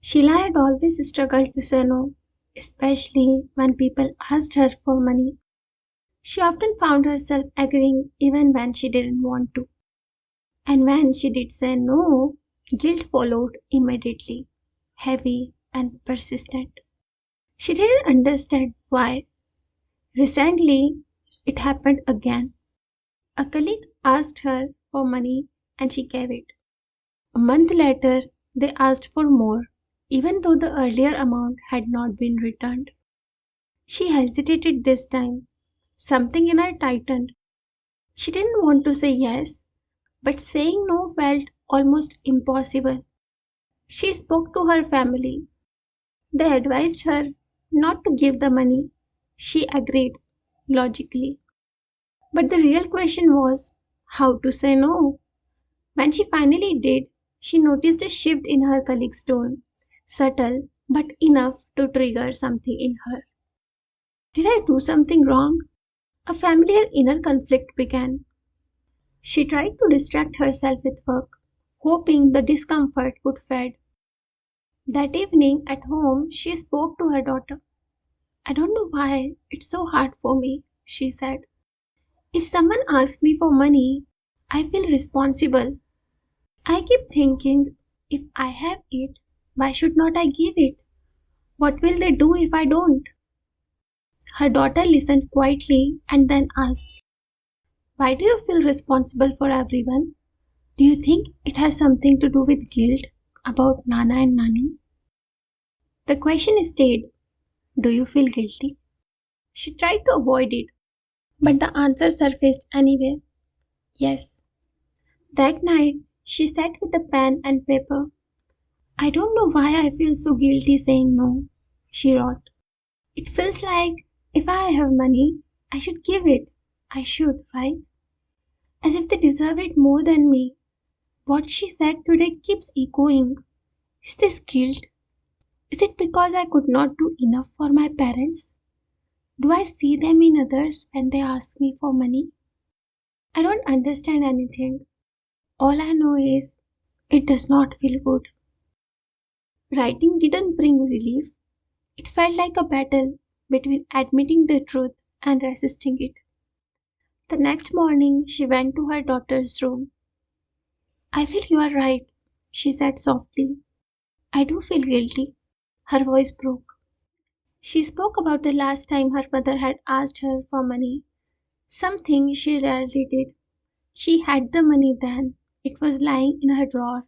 Sheila had always struggled to say no, especially when people asked her for money. She often found herself agreeing even when she didn't want to. And when she did say no, guilt followed immediately, heavy and persistent. She didn't understand why. Recently, it happened again. A colleague asked her for money and she gave it. A month later, they asked for more, even though the earlier amount had not been returned. She hesitated this time. Something in her tightened. She didn't want to say yes, but saying no felt almost impossible. She spoke to her family. They advised her not to give the money. She agreed, logically. But the real question was how to say no. When she finally did, she noticed a shift in her colleague's tone, subtle but enough to trigger something in her. Did I do something wrong? A familiar inner conflict began. She tried to distract herself with work, hoping the discomfort would fade. That evening at home, she spoke to her daughter. I don't know why it's so hard for me, she said. If someone asks me for money, I feel responsible. I keep thinking, if I have it, why should not I give it? What will they do if I don't? Her daughter listened quietly and then asked, why do you feel responsible for everyone? Do you think it has something to do with guilt about Nana and Nani? The question stayed, do you feel guilty? She tried to avoid it, but the answer surfaced anyway. Yes. That night, she sat with a pen and paper. I don't know why I feel so guilty saying no, she wrote. It feels like if I have money, I should give it. I should, right? As if they deserve it more than me. What she said today keeps echoing. Is this guilt? Is it because I could not do enough for my parents? Do I see them in others when they ask me for money? I don't understand anything. All I know is it does not feel good. Writing didn't bring relief. It felt like a battle between admitting the truth and resisting it. The next morning, she went to her daughter's room. I feel you are right, she said softly. I do feel guilty. Her voice broke. She spoke about the last time her mother had asked her for money, something she rarely did. She had the money then, it was lying in her drawer.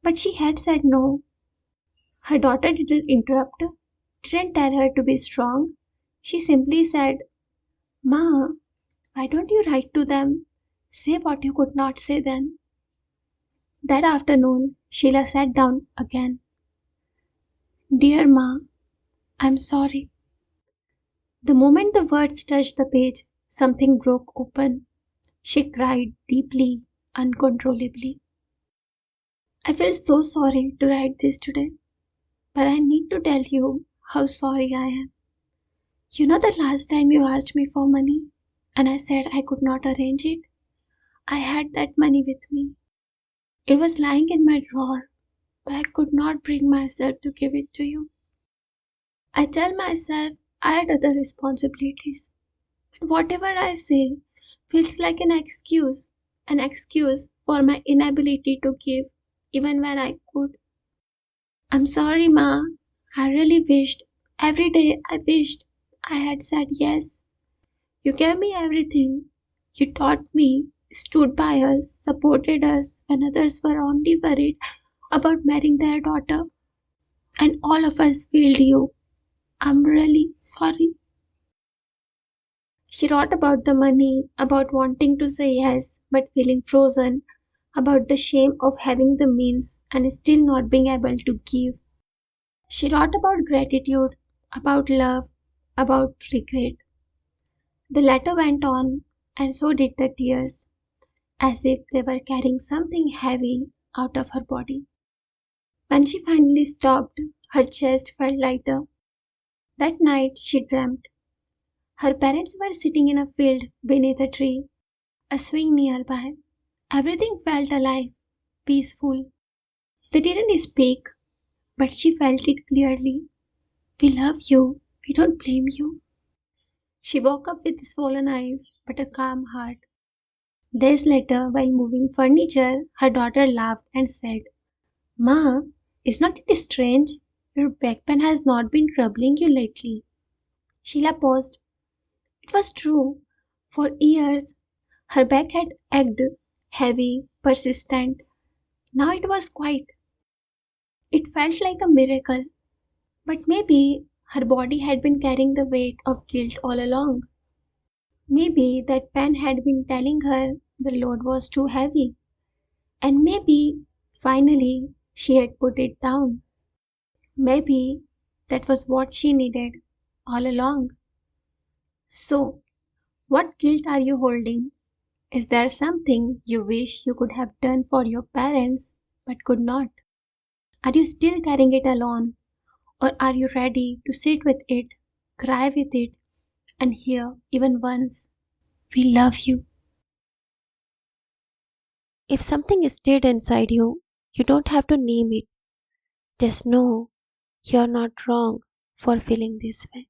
But she had said no. Her daughter didn't interrupt, didn't tell her to be strong. She simply said, Ma, why don't you write to them? Say what you could not say then. That afternoon, Sheila sat down again. Dear Ma, I'm sorry. The moment the words touched the page, something broke open. She cried deeply, uncontrollably. I feel so sorry to write this today, but I need to tell you how sorry I am. You know the last time you asked me for money and I said I could not arrange it? I had that money with me. It was lying in my drawer, but I could not bring myself to give it to you. I tell myself I had other responsibilities. But whatever I say feels like an excuse for my inability to give even when I could. I'm sorry, Ma. I really wished, every day I wished I had said yes. You gave me everything. You taught me, stood by us, supported us when others were only worried about marrying their daughter. And all of us failed you. I'm really sorry. She wrote about the money, about wanting to say yes but feeling frozen, about the shame of having the means and still not being able to give. She wrote about gratitude, about love, about regret. The letter went on, and so did the tears, as if they were carrying something heavy out of her body. When she finally stopped, her chest felt lighter. That night she dreamt. Her parents were sitting in a field beneath a tree, a swing nearby. Everything felt alive, peaceful. They didn't speak, but she felt it clearly. We love you. We don't blame you. She woke up with swollen eyes but a calm heart. Days later, while moving furniture, her daughter laughed and said, Ma, is not it strange? Your back pain has not been troubling you lately. Sheila paused. It was true. For years, her back had ached, heavy, persistent. Now it was quiet. It felt like a miracle. But maybe her body had been carrying the weight of guilt all along. Maybe that pain had been telling her the load was too heavy. And maybe, finally, she had put it down. Maybe that was what she needed all along. So, what guilt are you holding? Is there something you wish you could have done for your parents but could not? Are you still carrying it alone? Or are you ready to sit with it, cry with it, and hear even once, we love you? If something is stayed inside you, you don't have to name it. Just know you're not wrong for feeling this way.